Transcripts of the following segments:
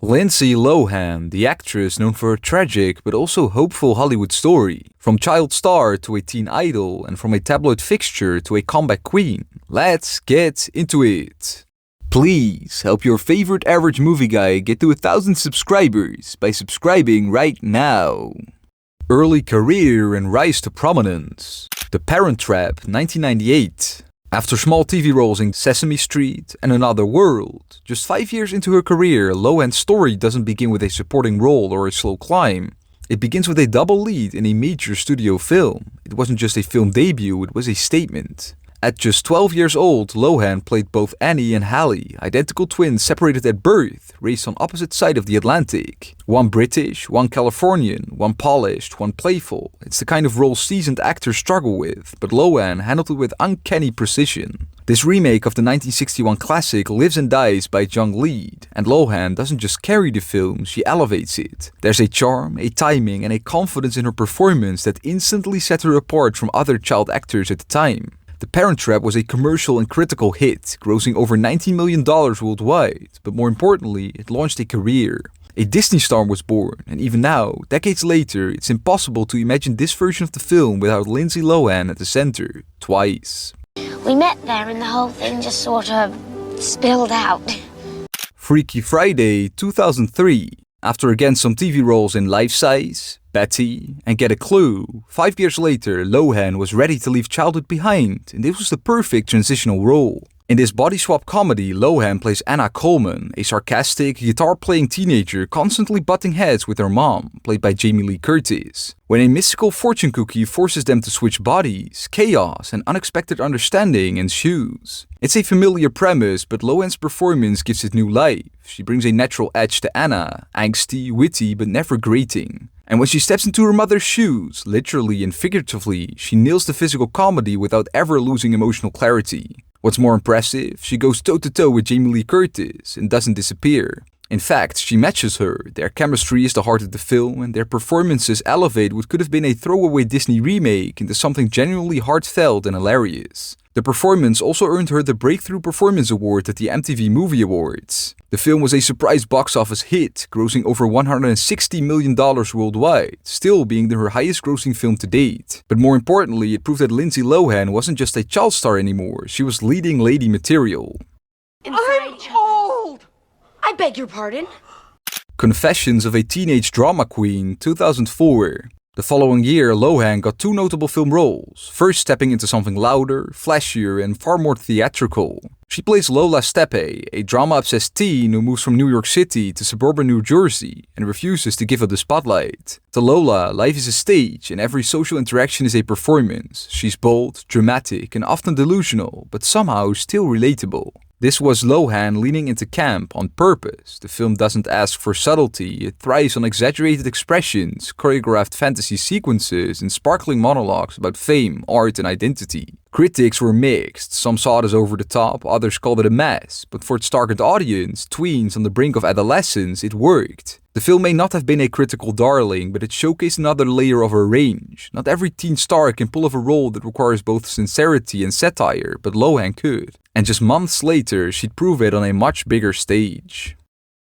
Lindsay Lohan, the actress known for a tragic but also hopeful Hollywood story, from child star to a teen idol and from a tabloid fixture to a comeback queen. Let's get into it. Please help your favorite average movie guy get to 1,000 subscribers by subscribing right now. Early career and rise to prominence. The Parent Trap, 1998. After small TV roles in Sesame Street and Another World, just 5 years into her career, Lohan's story doesn't begin with a supporting role or a slow climb. It begins with a double lead in a major studio film. It wasn't just a film debut, it was a statement. At just 12 years old, Lohan played both Annie and Hallie, identical twins separated at birth, raised on opposite sides of the Atlantic. One British, one Californian, one polished, one playful. It's the kind of role seasoned actors struggle with, but Lohan handled it with uncanny precision. This remake of the 1961 classic lives and dies by its young lead, and Lohan doesn't just carry the film, she elevates it. There's a charm, a timing, and a confidence in her performance that instantly set her apart from other child actors at the time. The Parent Trap was a commercial and critical hit, grossing over $19 million worldwide, but more importantly, it launched a career. A Disney star was born, and even now, decades later, it's impossible to imagine this version of the film without Lindsay Lohan at the center, twice. We met there and the whole thing just sort of spilled out. Freakier Friday, 2003. After again some TV roles in Life Size, Betty, and Get a Clue, 5 years later, Lohan was ready to leave childhood behind, and this was the perfect transitional role. In this body swap comedy, Lohan plays Anna Coleman, a sarcastic, guitar-playing teenager constantly butting heads with her mom, played by Jamie Lee Curtis. When a mystical fortune cookie forces them to switch bodies, chaos and unexpected understanding ensues. It's a familiar premise, but Lohan's performance gives it new life. She brings a natural edge to Anna, angsty, witty, but never grating. And when she steps into her mother's shoes, literally and figuratively, she nails the physical comedy without ever losing emotional clarity. What's more impressive, she goes toe-to-toe with Jamie Lee Curtis and doesn't disappear. In fact, she matches her, their chemistry is the heart of the film, and their performances elevate what could have been a throwaway Disney remake into something genuinely heartfelt and hilarious. The performance also earned her the Breakthrough Performance Award at the MTV Movie Awards. The film was a surprise box office hit, grossing over $160 million worldwide, still being her highest grossing film to date. But more importantly, it proved that Lindsay Lohan wasn't just a child star anymore, she was leading lady material. I'm old! I beg your pardon? Confessions of a Teenage Drama Queen, 2004. The following year, Lohan got two notable film roles, first stepping into something louder, flashier, and far more theatrical. She plays Lola Steppe, a drama-obsessed teen who moves from New York City to suburban New Jersey and refuses to give up the spotlight. To Lola, life is a stage and every social interaction is a performance. She's bold, dramatic, and often delusional, but somehow still relatable. This was Lohan leaning into camp on purpose. The film doesn't ask for subtlety, it thrives on exaggerated expressions, choreographed fantasy sequences, and sparkling monologues about fame, art, and identity. Critics were mixed, some saw it as over the top, others called it a mess, but for its target audience, tweens on the brink of adolescence, it worked. The film may not have been a critical darling, but it showcased another layer of her range. Not every teen star can pull off a role that requires both sincerity and satire, but Lohan could. And just months later, she'd prove it on a much bigger stage.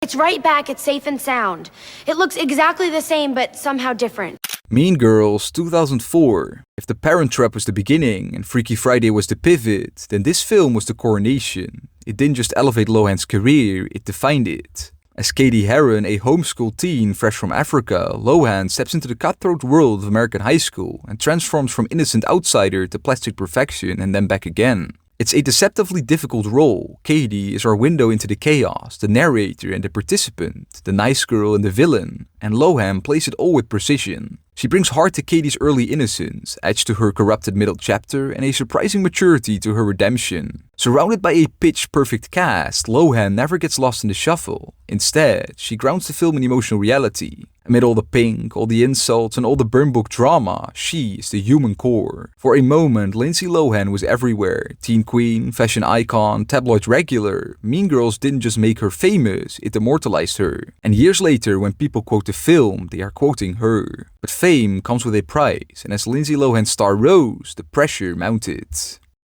It's right back, it's safe and sound. It looks exactly the same, but somehow different. Mean Girls, 2004. If The Parent Trap was the beginning and Freaky Friday was the pivot, then this film was the coronation. It didn't just elevate Lohan's career, it defined it. As Katie Heron, a homeschool teen fresh from Africa, Lohan steps into the cutthroat world of American high school and transforms from innocent outsider to plastic perfection and then back again. It's a deceptively difficult role. Katie is our window into the chaos, the narrator and the participant, the nice girl and the villain, and Lohan plays it all with precision. She brings heart to Katie's early innocence, edge to her corrupted middle chapter, and a surprising maturity to her redemption. Surrounded by a pitch-perfect cast, Lohan never gets lost in the shuffle. Instead, she grounds the film in emotional reality. Amid all the pink, all the insults, and all the burn book drama, she is the human core. For a moment, Lindsay Lohan was everywhere. Teen queen, fashion icon, tabloid regular. Mean Girls didn't just make her famous, it immortalized her. And years later, when people quote the film, they are quoting her. But fame comes with a price, and as Lindsay Lohan's star rose, the pressure mounted.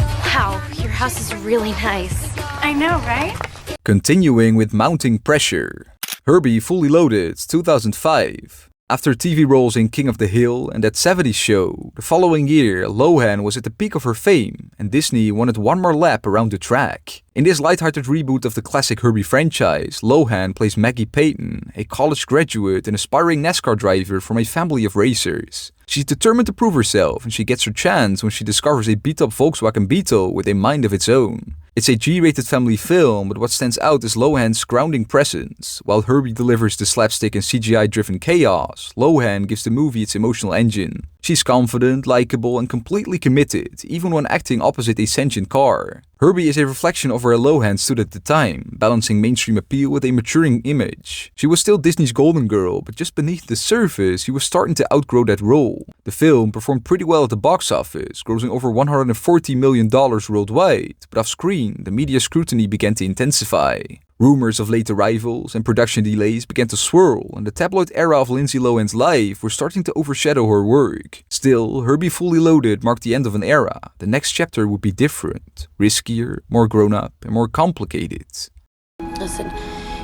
Wow, your house is really nice. I know, right? Continuing with mounting pressure. Herbie Fully Loaded, 2005. After TV roles in King of the Hill and That 70s Show, the following year Lohan was at the peak of her fame and Disney wanted one more lap around the track. In this lighthearted reboot of the classic Herbie franchise, Lohan plays Maggie Payton, a college graduate and aspiring NASCAR driver from a family of racers. She's determined to prove herself and she gets her chance when she discovers a beat-up Volkswagen Beetle with a mind of its own. It's a G-rated family film, but what stands out is Lohan's grounding presence. While Herbie delivers the slapstick and CGI-driven chaos, Lohan gives the movie its emotional engine. She's confident, likable, and completely committed, even when acting opposite a sentient car. Herbie is a reflection of where Lohan stood at the time, balancing mainstream appeal with a maturing image. She was still Disney's golden girl, but just beneath the surface, she was starting to outgrow that role. The film performed pretty well at the box office, grossing over $140 million worldwide, but off-screen, the media scrutiny began to intensify. Rumors of late arrivals and production delays began to swirl, and the tabloid era of Lindsay Lohan's life were starting to overshadow her work. Still, Herbie Fully Loaded marked the end of an era. The next chapter would be different, riskier, more grown-up, and more complicated. Listen,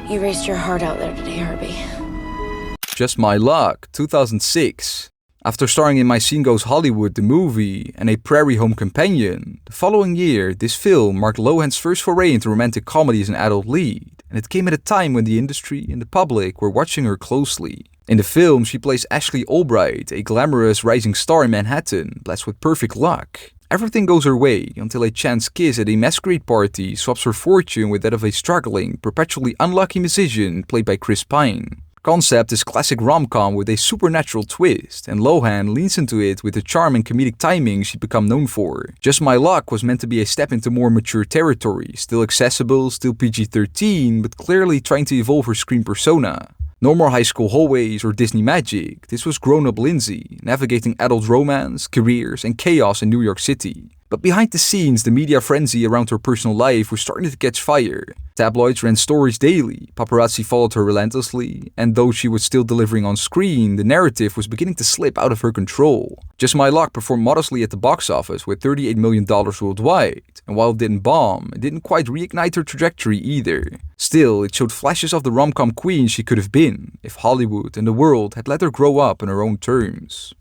you raced your heart out there today, Herbie. Just My Luck, 2006. After starring in My Scene Goes Hollywood, the movie, and A Prairie Home Companion, the following year, this film marked Lohan's first foray into romantic comedy as an adult lead, and it came at a time when the industry and the public were watching her closely. In the film, she plays Ashley Albright, a glamorous rising star in Manhattan, blessed with perfect luck. Everything goes her way until a chance kiss at a masquerade party swaps her fortune with that of a struggling, perpetually unlucky musician played by Chris Pine. Concept is classic rom-com with a supernatural twist, and Lohan leans into it with the charm and comedic timing she'd become known for. Just My Luck was meant to be a step into more mature territory, still accessible, still PG-13, but clearly trying to evolve her screen persona. No more high school hallways or Disney magic, this was grown-up Lindsay, navigating adult romance, careers, and chaos in New York City. But behind the scenes, the media frenzy around her personal life was starting to catch fire. Tabloids ran stories daily, paparazzi followed her relentlessly, and though she was still delivering on screen, the narrative was beginning to slip out of her control. Just My Luck performed modestly at the box office with $38 million worldwide, and while it didn't bomb, it didn't quite reignite her trajectory either. Still, it showed flashes of the rom-com queen she could have been, if Hollywood and the world had let her grow up on her own terms.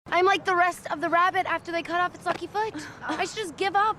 I'm like the rest of the rabbit after they cut off its lucky foot. I should just give up.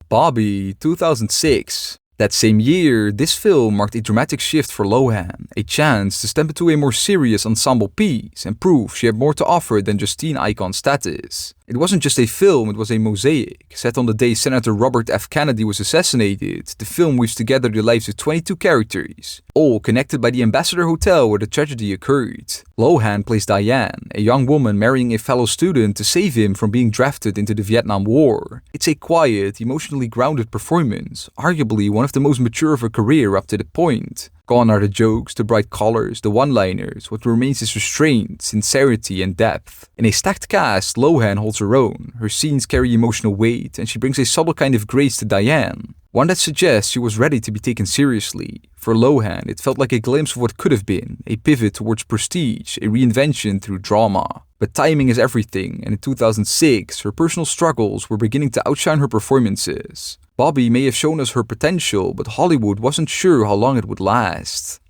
Bobby, 2006. That same year, this film marked a dramatic shift for Lohan, a chance to step into a more serious ensemble piece and prove she had more to offer than just teen icon status. It wasn't just a film, it was a mosaic. Set on the day Senator Robert F. Kennedy was assassinated, the film weaves together the lives of 22 characters, all connected by the Ambassador Hotel where the tragedy occurred. Lohan plays Diane, a young woman marrying a fellow student to save him from being drafted into the Vietnam War. It's a quiet, emotionally grounded performance, arguably one of the most mature of her career up to that point. Gone are the jokes, the bright colors, the one-liners, what remains is restraint, sincerity, and depth. In a stacked cast, Lohan holds her own, her scenes carry emotional weight, and she brings a subtle kind of grace to Diane, one that suggests she was ready to be taken seriously. For Lohan, it felt like a glimpse of what could have been, a pivot towards prestige, a reinvention through drama. But timing is everything, and in 2006, her personal struggles were beginning to outshine her performances. Bobby may have shown us her potential, but Hollywood wasn't sure how long it would last.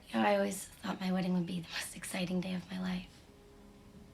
You know, I always thought my wedding would be the most exciting day of my life.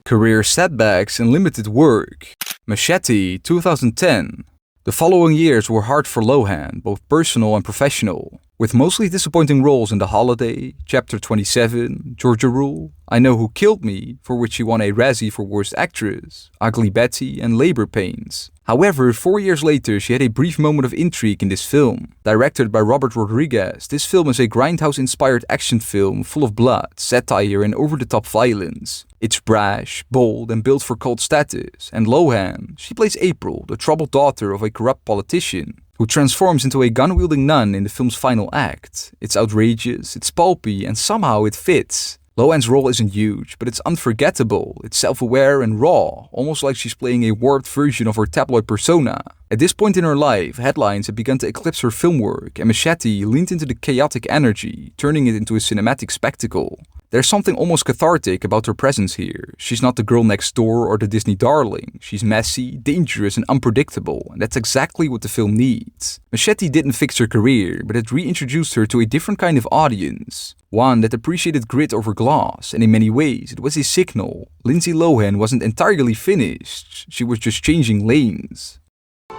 Career setbacks and limited work. Machete, 2010. The following years were hard for Lohan, both personal and professional, with mostly disappointing roles in The Holiday, Chapter 27, Georgia Rule, I Know Who Killed Me, for which she won a Razzie for Worst Actress, Ugly Betty, and Labor Pains. However, 4 years later, she had a brief moment of intrigue in this film. Directed by Robert Rodriguez, this film is a grindhouse-inspired action film full of blood, satire, and over-the-top violence. It's brash, bold, and built for cult status, and Lohan, she plays April, the troubled daughter of a corrupt politician, who transforms into a gun-wielding nun in the film's final act. It's outrageous, it's pulpy, and somehow it fits. Lohan's role isn't huge, but it's unforgettable, it's self-aware and raw, almost like she's playing a warped version of her tabloid persona. At this point in her life, headlines had begun to eclipse her film work, and Machete leaned into the chaotic energy, turning it into a cinematic spectacle. There's something almost cathartic about her presence here. She's not the girl next door or the Disney darling. She's messy, dangerous, and unpredictable, and that's exactly what the film needs. Machete didn't fix her career, but it reintroduced her to a different kind of audience. One that appreciated grit over gloss, and in many ways it was a signal. Lindsay Lohan wasn't entirely finished, she was just changing lanes.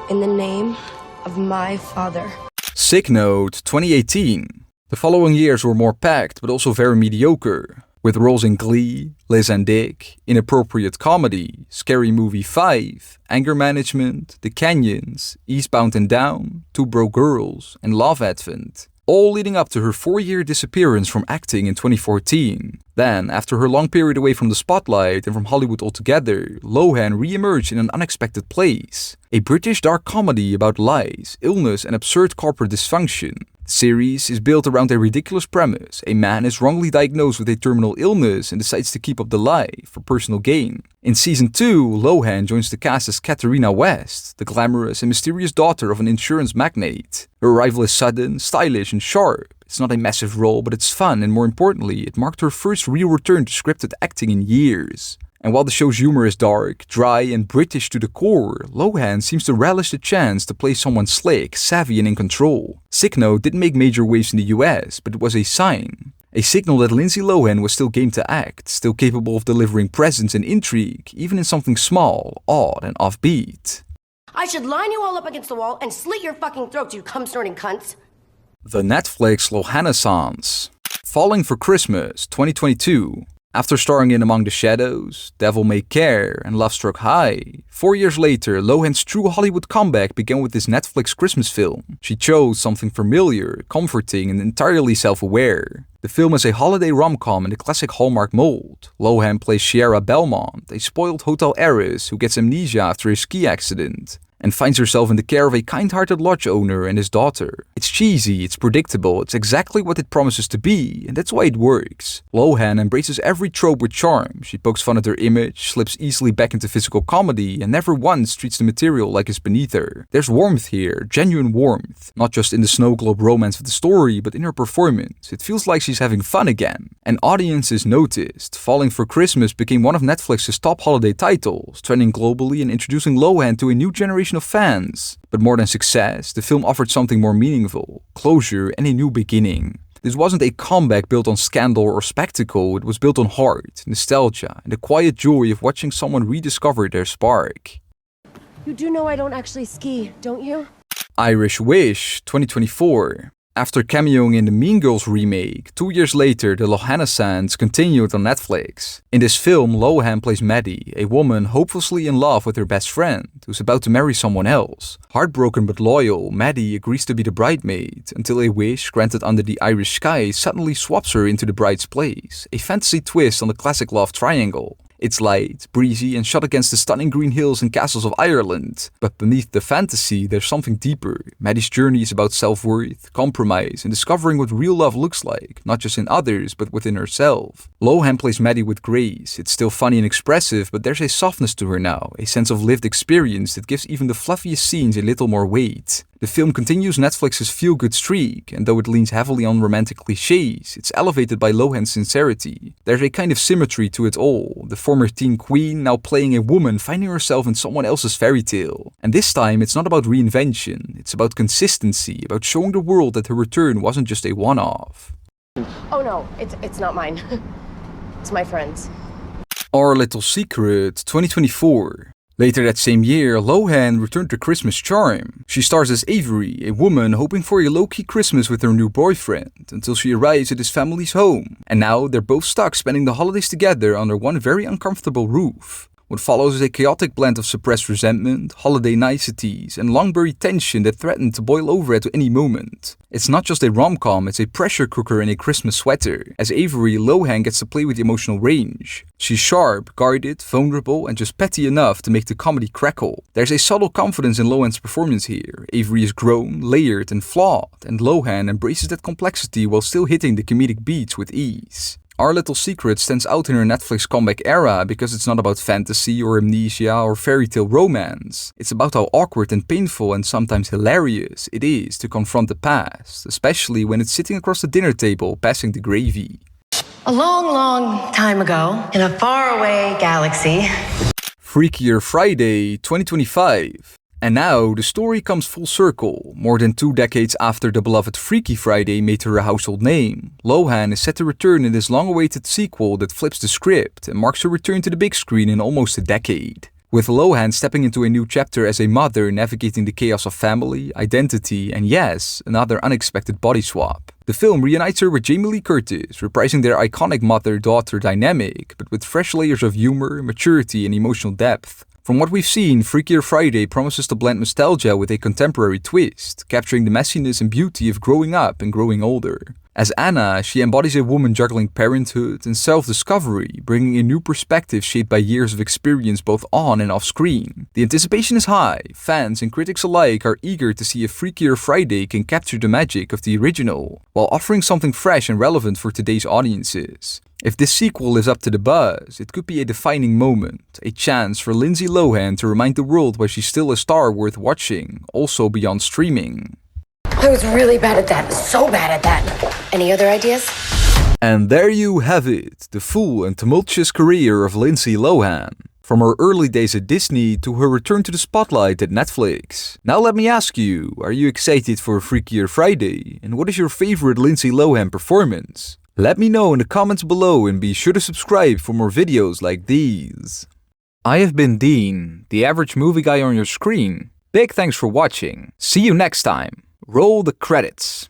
In the name of my father. Sick Note 2018. The following years were more packed, but also very mediocre, with roles in Glee, Liz and Dick, Inappropriate Comedy, Scary Movie 5, Anger Management, The Canyons, Eastbound and Down, Two Broke Girls, and Love Advent, all leading up to her 4-year disappearance from acting in 2014. Then, after her long period away from the spotlight and from Hollywood altogether, Lohan re-emerged in an unexpected place. A British dark comedy about lies, illness, and absurd corporate dysfunction. The series is built around a ridiculous premise. A man is wrongly diagnosed with a terminal illness and decides to keep up the lie for personal gain. In season 2, Lohan joins the cast as Katharina West, the glamorous and mysterious daughter of an insurance magnate. Her arrival is sudden, stylish, and sharp. It's not a massive role, but it's fun, and more importantly, it marked her first real return to scripted acting in years. And while the show's humor is dark, dry, and British to the core, Lohan seems to relish the chance to play someone slick, savvy, and in control. Sick Note didn't make major waves in the US, but it was a sign. A signal that Lindsay Lohan was still game to act, still capable of delivering presence and intrigue, even in something small, odd, and offbeat. I should line you all up against the wall and slit your fucking throats, you cum-snorting cunts. The Netflix Lohanessence. Falling for Christmas 2022. After starring in Among the Shadows, Devil May Care, and Love Struck High, 4 years later, Lohan's true Hollywood comeback began with this Netflix Christmas film. She chose something familiar, comforting, and entirely self-aware. The film is a holiday rom-com in the classic Hallmark mold. Lohan plays Sierra Belmont, a spoiled hotel heiress who gets amnesia after a ski accident, and finds herself in the care of a kind-hearted lodge owner and his daughter. It's cheesy, it's predictable, it's exactly what it promises to be, and that's why it works. Lohan embraces every trope with charm. She pokes fun at her image, slips easily back into physical comedy, and never once treats the material like it's beneath her. There's warmth here, genuine warmth, not just in the snow globe romance of the story, but in her performance. It feels like she's having fun again. And audiences noticed. Falling for Christmas became one of Netflix's top holiday titles, trending globally and introducing Lohan to a new generation of fans. But more than success, the film offered something more meaningful, closure, and a new beginning. This wasn't a comeback built on scandal or spectacle, it was built on heart, nostalgia, and the quiet joy of watching someone rediscover their spark. You do know I don't actually ski, don't you? Irish Wish 2024. After cameoing in the Mean Girls remake, 2 years later the Lohanessence continued on Netflix. In this film, Lohan plays Maddie, a woman hopelessly in love with her best friend, who's about to marry someone else. Heartbroken but loyal, Maddie agrees to be the bridesmaid, until a wish granted under the Irish sky suddenly swaps her into the bride's place, a fantasy twist on the classic love triangle. It's light, breezy, and shot against the stunning green hills and castles of Ireland. But beneath the fantasy, there's something deeper. Maddie's journey is about self-worth, compromise, and discovering what real love looks like, not just in others, but within herself. Lohan plays Maddie with grace. It's still funny and expressive, but there's a softness to her now, a sense of lived experience that gives even the fluffiest scenes a little more weight. The film continues Netflix's feel-good streak, and though it leans heavily on romantic clichés, it's elevated by Lohan's sincerity. There's a kind of symmetry to it all, the former teen queen now playing a woman finding herself in someone else's fairy tale. And this time it's not about reinvention, it's about consistency, about showing the world that her return wasn't just a one-off. Oh no, it's not mine. It's my friend's. Our Little Secret 2024. Later that same year, Lohan returned to Christmas charm. She stars as Avery, a woman hoping for a low-key Christmas with her new boyfriend, until she arrives at his family's home. And now they're both stuck spending the holidays together under one very uncomfortable roof. What follows is a chaotic blend of suppressed resentment, holiday niceties, and long-buried tension that threaten to boil over at any moment. It's not just a rom-com, it's a pressure cooker in a Christmas sweater. As Avery, Lohan gets to play with the emotional range. She's sharp, guarded, vulnerable, and just petty enough to make the comedy crackle. There's a subtle confidence in Lohan's performance here. Avery is grown, layered, and flawed, and Lohan embraces that complexity while still hitting the comedic beats with ease. Our Little Secret stands out in her Netflix comeback era because it's not about fantasy or amnesia or fairy tale romance. It's about how awkward and painful and sometimes hilarious it is to confront the past, especially when it's sitting across the dinner table passing the gravy. A long, long time ago, in a faraway galaxy. Freakier Friday 2025. And now, the story comes full circle. More than 2 decades after the beloved Freaky Friday made her a household name, Lohan is set to return in this long-awaited sequel that flips the script and marks her return to the big screen in almost a decade. With Lohan stepping into a new chapter as a mother navigating the chaos of family, identity, and yes, another unexpected body swap. The film reunites her with Jamie Lee Curtis, reprising their iconic mother-daughter dynamic, but with fresh layers of humor, maturity, and emotional depth. From what we've seen, Freakier Friday promises to blend nostalgia with a contemporary twist, capturing the messiness and beauty of growing up and growing older. As Anna, she embodies a woman juggling parenthood and self-discovery, bringing a new perspective shaped by years of experience both on and off screen. The anticipation is high. Fans and critics alike are eager to see if Freakier Friday can capture the magic of the original, while offering something fresh and relevant for today's audiences. If this sequel lives up to the buzz, it could be a defining moment, a chance for Lindsay Lohan to remind the world why she's still a star worth watching, also beyond streaming. I was really bad at that. So bad at that. Any other ideas? And there you have it, the full and tumultuous career of Lindsay Lohan. From her early days at Disney to her return to the spotlight at Netflix. Now let me ask you, are you excited for Freakier Friday? And what is your favorite Lindsay Lohan performance? Let me know in the comments below and be sure to subscribe for more videos like these. I have been Dean, the average movie guy on your screen. Big thanks for watching. See you next time. Roll the credits.